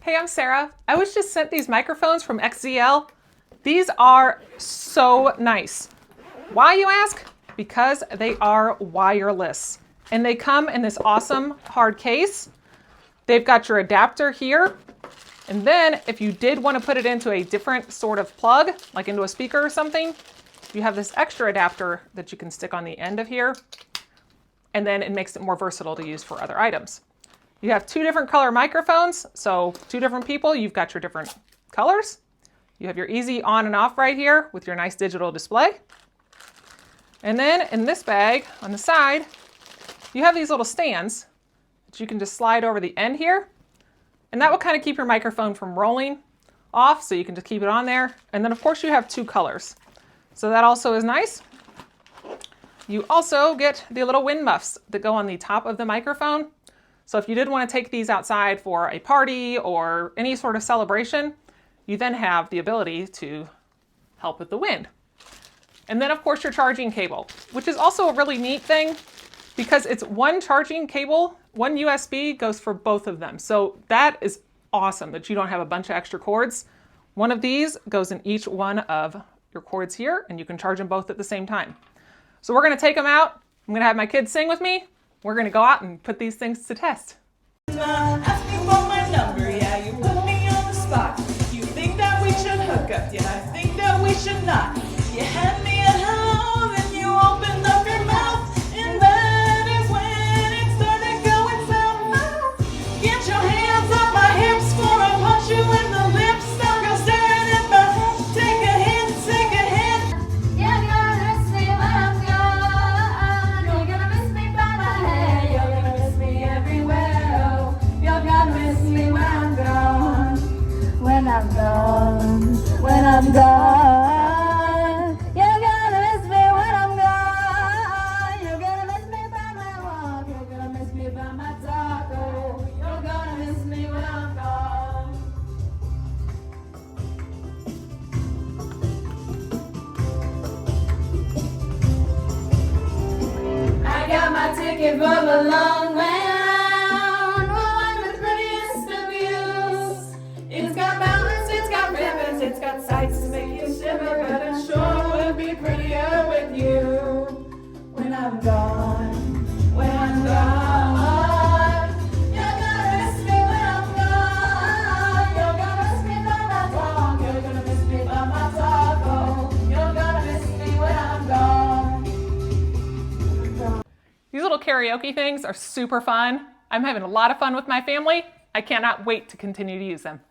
Hey, I'm Sarah. I was just sent these microphones from XZL. These are so nice. Why, you ask? Because they are wireless and they come in this awesome hard case. They've got your adapter here. And then if you did want to put it into a different sort of plug, like into a speaker or something, you have this extra adapter that you can stick on the end of here. And then it makes it more versatile to use for other items. You have two different color microphones, so two different people, you've got your different colors. You have your easy on and off right here with your nice digital display. And then in this bag on the side, you have these little stands that you can just slide over the end here. And that will kind of keep your microphone from rolling off, so you can just keep it on there. And then of course you have two colors. So that also is nice. You also get the little wind muffs that go on the top of the microphone. So if you did want to take these outside for a party or any sort of celebration, you then have the ability to help with the wind. And then of course your charging cable, which is also a really neat thing because it's one charging cable, one USB goes for both of them. So that is awesome that you don't have a bunch of extra cords. One of these goes in each one of your cords here and you can charge them both at the same time. So we're going to take them out. I'm going to have my kids sing with me. We're going to go out and put these things to test. Ask me for my number, yeah, you put me on the spot. You think that we should hook up, yeah, I think that we should not. You hand me a hello, then you opened up your mouth, and that is when it started going south. Get your hands off my hips before I punch you in the lips. Don't go staring at my head. Take a hit, take a hit. You're gonna miss me when I'm gone. You're gonna miss me by my head. You're gonna miss me everywhere. Oh, you're gonna miss me when I'm gone. When I'm gone. When I'm gone. You're gonna miss me when I'm gone. You're gonna miss me by my walk. You're gonna miss me by my talk. Oh, you're gonna miss me when I'm gone. I got my ticket for the long way round. Well, I'm the prettiest of views. It's got mountains, it's got rivers, it's got sights to make you shiver, but it sure would be prettier with you. When I'm gone, when I'm gone, you're gonna miss me when I'm gone. You're gonna miss me by my talk. You're gonna miss me by my talk. Oh, you're gonna miss me when I'm gone. These little karaoke things are super fun. I'm having a lot of fun with my family. I cannot wait to continue to use them.